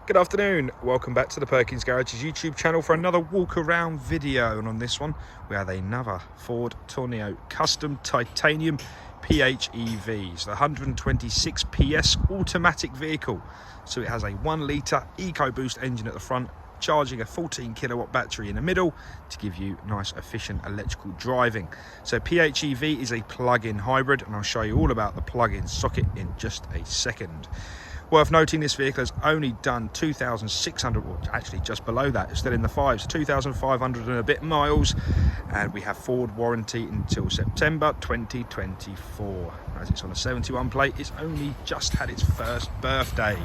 Good afternoon, welcome back to the Perkins Garage's YouTube channel for another walk around video, and on this one we have another Ford Tourneo custom titanium PHEV, the 126 PS automatic vehicle. So it has a 1 litre EcoBoost engine at the front, charging a 14 kilowatt battery in the middle to give you nice efficient electrical driving. So PHEV is a plug-in hybrid, and I'll show you all about the plug-in socket in just a second. Worth noting, this vehicle has only done 2,600, well actually just below that, it's still in the fives, 2,500 and a bit miles, and we have Ford warranty until September 2024. As it's on a 71 plate, it's only just had its first birthday.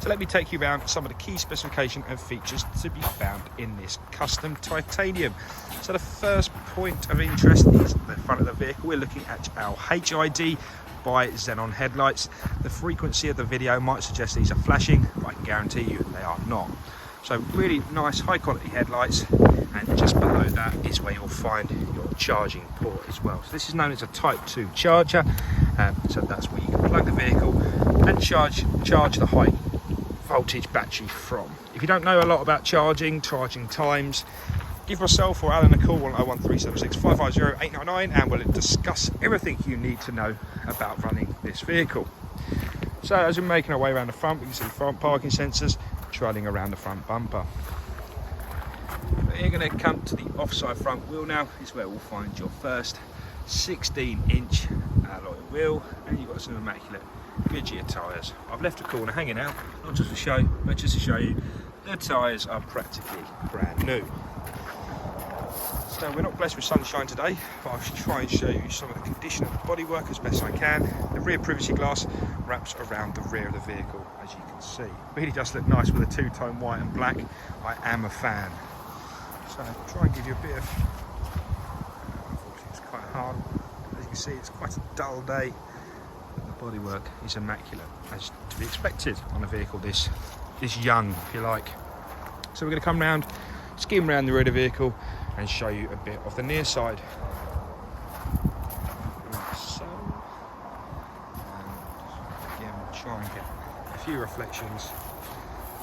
So let me take you around some of the key specification and features to be found in this custom titanium. So the first point of interest is the front of the vehicle. We're looking at our HID Bi-Xenon headlights. The frequency of the video might suggest these are flashing, but I can guarantee you they are not. So really nice high quality headlights, and just below that is where you'll find your charging port as well. So this is known as a Type 2 charger, so that's where you can plug the vehicle and charge the high voltage battery from. If you don't know a lot about charging times, give myself or Alan a call on 01376 550 899 and we'll discuss everything you need to know about running this vehicle. So as we're making our way around the front, we can see front parking sensors trailing around the front bumper. But you're going to come to the offside front wheel now. Is where we'll find your first 16-inch alloy wheel, and you've got some immaculate Goodyear tyres. I've left a corner hanging out, not just for show, but just to show you the tyres are practically brand new. So we're not blessed with sunshine today, but I should try and show you some of the condition of the bodywork as best I can. The rear privacy glass wraps around the rear of the vehicle, as you can see. Really does look nice with a two-tone white and black. I am a fan. So I'll try and give you a bit of... Unfortunately it's quite hard. As you can see, it's quite a dull day. The bodywork is immaculate, as to be expected on a vehicle this young, if you like. So we're going to come round, skim around the rear of the vehicle and show you a bit of the near side. Like so. And again, we'll try and get a few reflections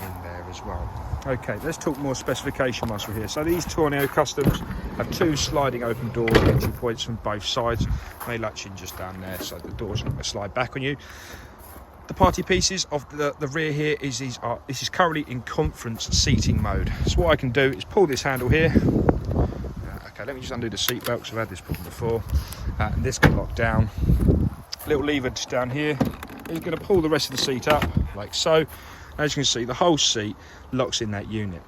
in there as well. Okay, let's talk more specification whilst we're here. So these Tourneo Customs have 2 sliding open door entry points from both sides. They latch in just down there, so the door's not going to slide back on you. The party pieces of the rear here is this is currently in conference seating mode. So what I can do is pull this handle here. Okay, let me just undo the seat belt because I've had this problem before. And this can lock down. Little lever just down here is going to pull the rest of the seat up like so. As you can see, the whole seat locks in that unit.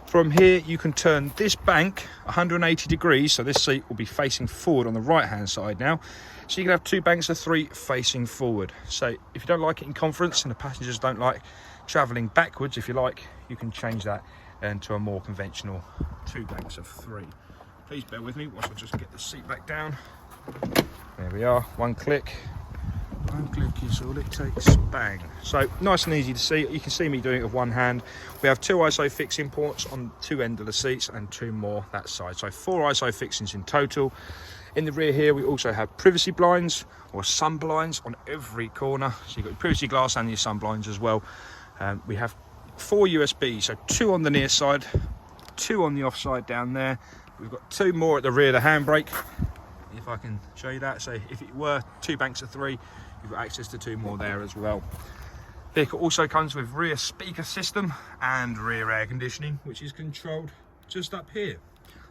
From here you can turn this bank 180 degrees, so this seat will be facing forward on the right hand side now. So you can have 2 banks of 3 facing forward. So if you don't like it in conference and the passengers don't like travelling backwards, if you like, you can change that into a more conventional 2 banks of 3. Please bear with me whilst I just get the seat back down. There we are, 1 click. 1 click is all it takes, bang. So nice and easy to see. You can see me doing it with 1 hand. We have 2 ISO fixing ports on 2 ends of the seats and 2 more that side. So 4 ISO fixings in total. In the rear here we also have privacy blinds or sun blinds on every corner. So you've got your privacy glass and your sun blinds as well. We have 4 USBs, so 2 on the near side, 2 on the off side down there. We've got 2 more at the rear of the handbrake, if I can show you that. So if it were 2 banks of 3, you've got access to 2 more there as well. Vehicle also comes with rear speaker system and rear air conditioning, which is controlled just up here.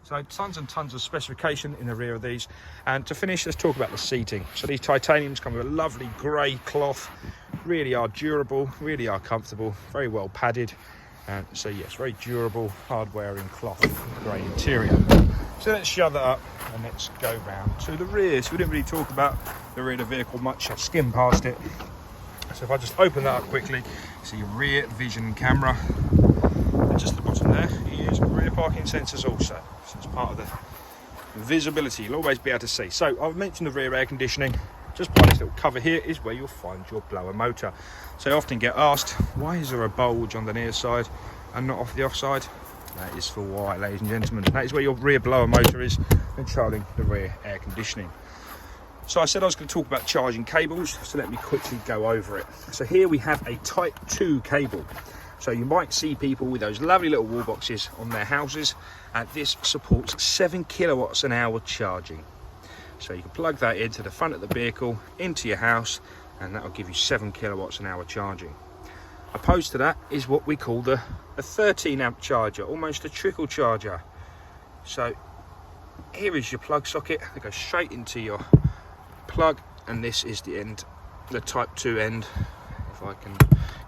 So tons and tons of specification in the rear of these. And to finish, let's talk about the seating. So these titaniums come with a lovely grey cloth, really are durable, really are comfortable, very well padded. So yes, very durable, hard-wearing cloth, grey interior. So let's shove that up and let's go round to the rear. So we didn't really talk about the rear of the vehicle much, I've skimmed past it. So if I just open that up quickly, see your rear vision camera. And just at the bottom there is rear parking sensors also. So it's part of the visibility, you'll always be able to see. So I've mentioned the rear air conditioning. Just behind this little cover here is where you'll find your blower motor. So I often get asked, why is there a bulge on the near side and not off the off side? That is for why, ladies and gentlemen. That is where your rear blower motor is, controlling the rear air conditioning. So I said I was going to talk about charging cables, so let me quickly go over it. So here we have a Type 2 cable. So you might see people with those lovely little wall boxes on their houses, and this supports 7 kilowatts an hour charging. So you can plug that into the front of the vehicle, into your house, and that will give you 7 kilowatts an hour charging. Opposed to that is what we call a 13 amp charger, almost a trickle charger. So here is your plug socket that goes straight into your plug, and this is the end, the type 2 end, if I can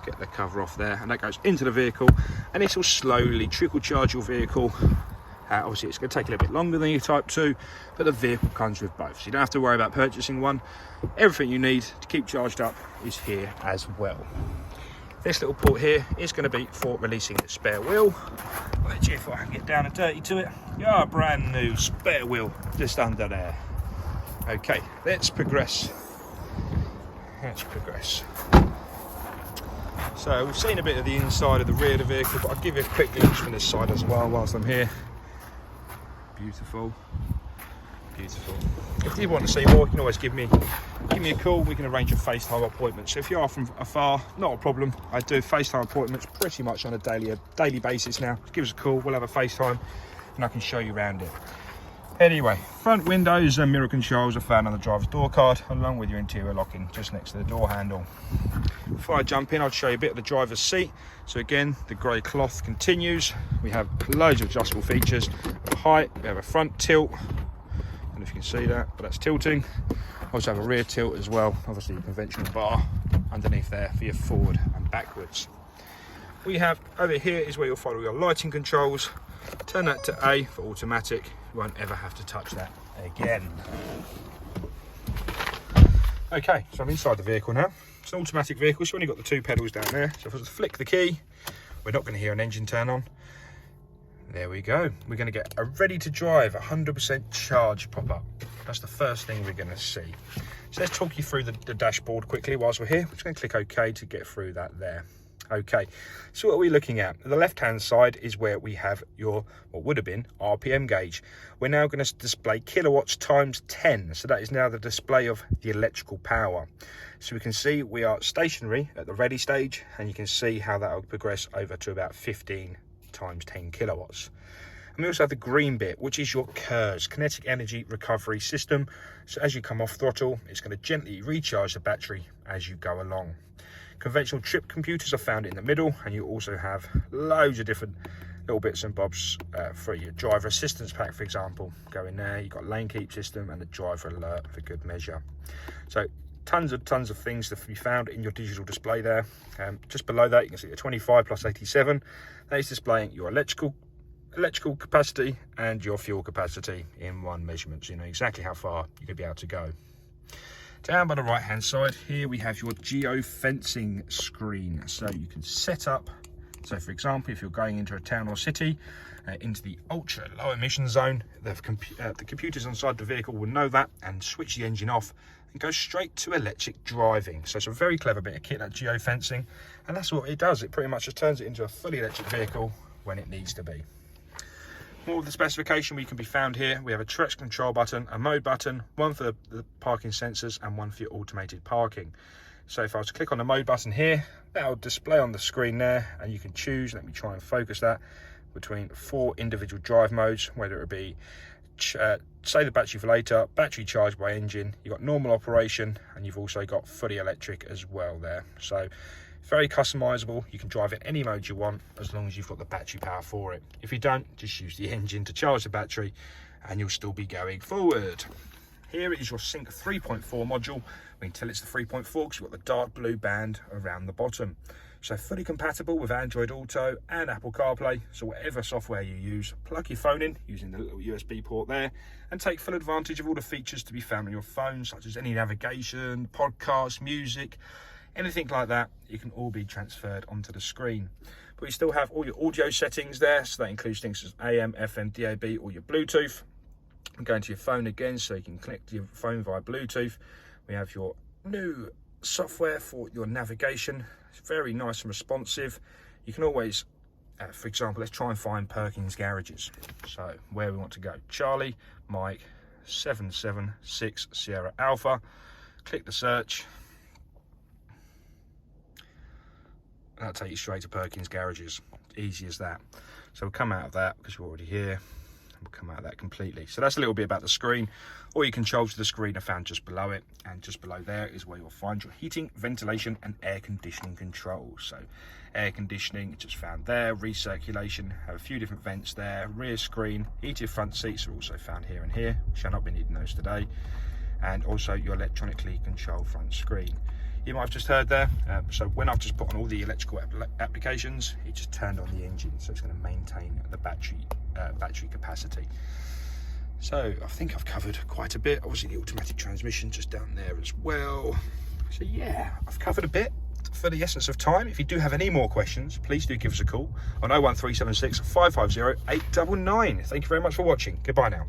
get the cover off there, and that goes into the vehicle, and this will slowly trickle charge your vehicle. Obviously it's going to take a little bit longer than your type 2, but the vehicle comes with both, so you don't have to worry about purchasing one. Everything you need to keep charged up is here as well. This little port here is going to be for releasing the spare wheel, which, if I can get down and dirty to it, your brand new spare wheel just under there. Okay, let's progress. So we've seen a bit of the inside of the rear of the vehicle, but I'll give you a quick glimpse from this side as well whilst I'm here. Beautiful. If you want to see more, you can always give me a call. We can arrange a FaceTime appointment. So if you are from afar, not a problem. I do FaceTime appointments pretty much on a daily basis now. Just give us a call, we'll have a FaceTime, and I can show you around it. Anyway, front windows and mirror controls are found on the driver's door card, along with your interior locking just next to the door handle. Before I jump in, I'll show you a bit of the driver's seat. So again, the grey cloth continues. We have loads of adjustable features. Height, we have a front tilt. I don't know if you can see that, but that's tilting. Also have a rear tilt as well, obviously a conventional bar underneath there for your forward and backwards. We have over here is where you'll follow your lighting controls. Turn that to A for automatic. You won't ever have to touch that again. Okay, so I'm inside the vehicle now. It's an automatic vehicle, so you've only got the 2 pedals down there. So if I was to flick the key, we're not going to hear an engine turn on. There we go. We're going to get a ready to drive 100% charge pop up. That's the first thing we're going to see. So let's talk you through the dashboard quickly whilst we're here. We're just going to click OK to get through that there. Okay, so what are we looking at? The left hand side is where we have your, what would have been, RPM gauge. We're now going to display kilowatts times 10. So that is now the display of the electrical power. So we can see we are stationary at the ready stage, and you can see how that will progress over to about 15 times 10 kilowatts. And we also have the green bit, which is your KERS, kinetic energy recovery system. So as you come off throttle, it's going to gently recharge the battery as you go along. Conventional trip computers are found in the middle, and you also have loads of different little bits and bobs for your driver assistance pack, for example. Go in there, you've got lane keep system and the driver alert for good measure. So tons of things to be found in your digital display there. Just below that you can see the 25 plus 87. That is displaying your electrical capacity and your fuel capacity in one measurement, so you know exactly how far you're going to be able to go. Down by the right hand side here we have your geo-fencing screen, so you can set up, so for example if you're going into a town or city, into the ultra low emission zone, the computers inside the vehicle will know that and switch the engine off and go straight to electric driving. So it's a very clever bit of kit, that geo-fencing, and that's what it does. It pretty much just turns it into a fully electric vehicle when it needs to be. More of the specification we can be found here. We have a traction control button, a mode button, one for the parking sensors and one for your automated parking. So if I was to click on the mode button here, that will display on the screen there, and you can choose, let me try and focus that, between 4 individual drive modes, whether it be say the battery for later, battery charged by engine, you've got normal operation, and you've also got fully electric as well there. So very customizable. You can drive it any mode you want as long as you've got the battery power for it. If you don't, just use the engine to charge the battery and you'll still be going forward. Here is your Sync 3.4 module. We can tell it's the 3.4 because you've got the dark blue band around the bottom. So fully compatible with Android Auto and Apple CarPlay. So whatever software you use, plug your phone in using the little USB port there and take full advantage of all the features to be found on your phone, such as any navigation, podcasts, music, anything like that. You can all be transferred onto the screen. But you still have all your audio settings there. So that includes things as AM, FM, DAB, or your Bluetooth. I'm going to your phone again so you can connect to your phone via Bluetooth. We have your new software for your navigation. It's very nice and responsive. You can always, for example, let's try and find Perkins garages. So where we want to go, Charlie, Mike, 776 Sierra Alpha. Click the search. that'll take you straight to Perkins garages. Easy as that. So we'll come out of that because you're already here. We'll come out of that completely. So that's a little bit about the screen. All your controls to the screen are found just below it, and just below there is where you'll find your heating, ventilation and air conditioning controls. So air conditioning just found there, recirculation, have a few different vents there, rear screen, heated front seats are also found here and here. Shall not be needing those today. And also your electronically controlled front screen. You might have just heard there, so when I've just put on all the electrical applications, it just turned on the engine, so it's going to maintain the battery capacity. So I think I've covered quite a bit. Obviously the automatic transmission just down there as well. So yeah, I've covered a bit for the essence of time. If you do have any more questions, please do give us a call on 01376 550 899. Thank you very much for watching. Goodbye now.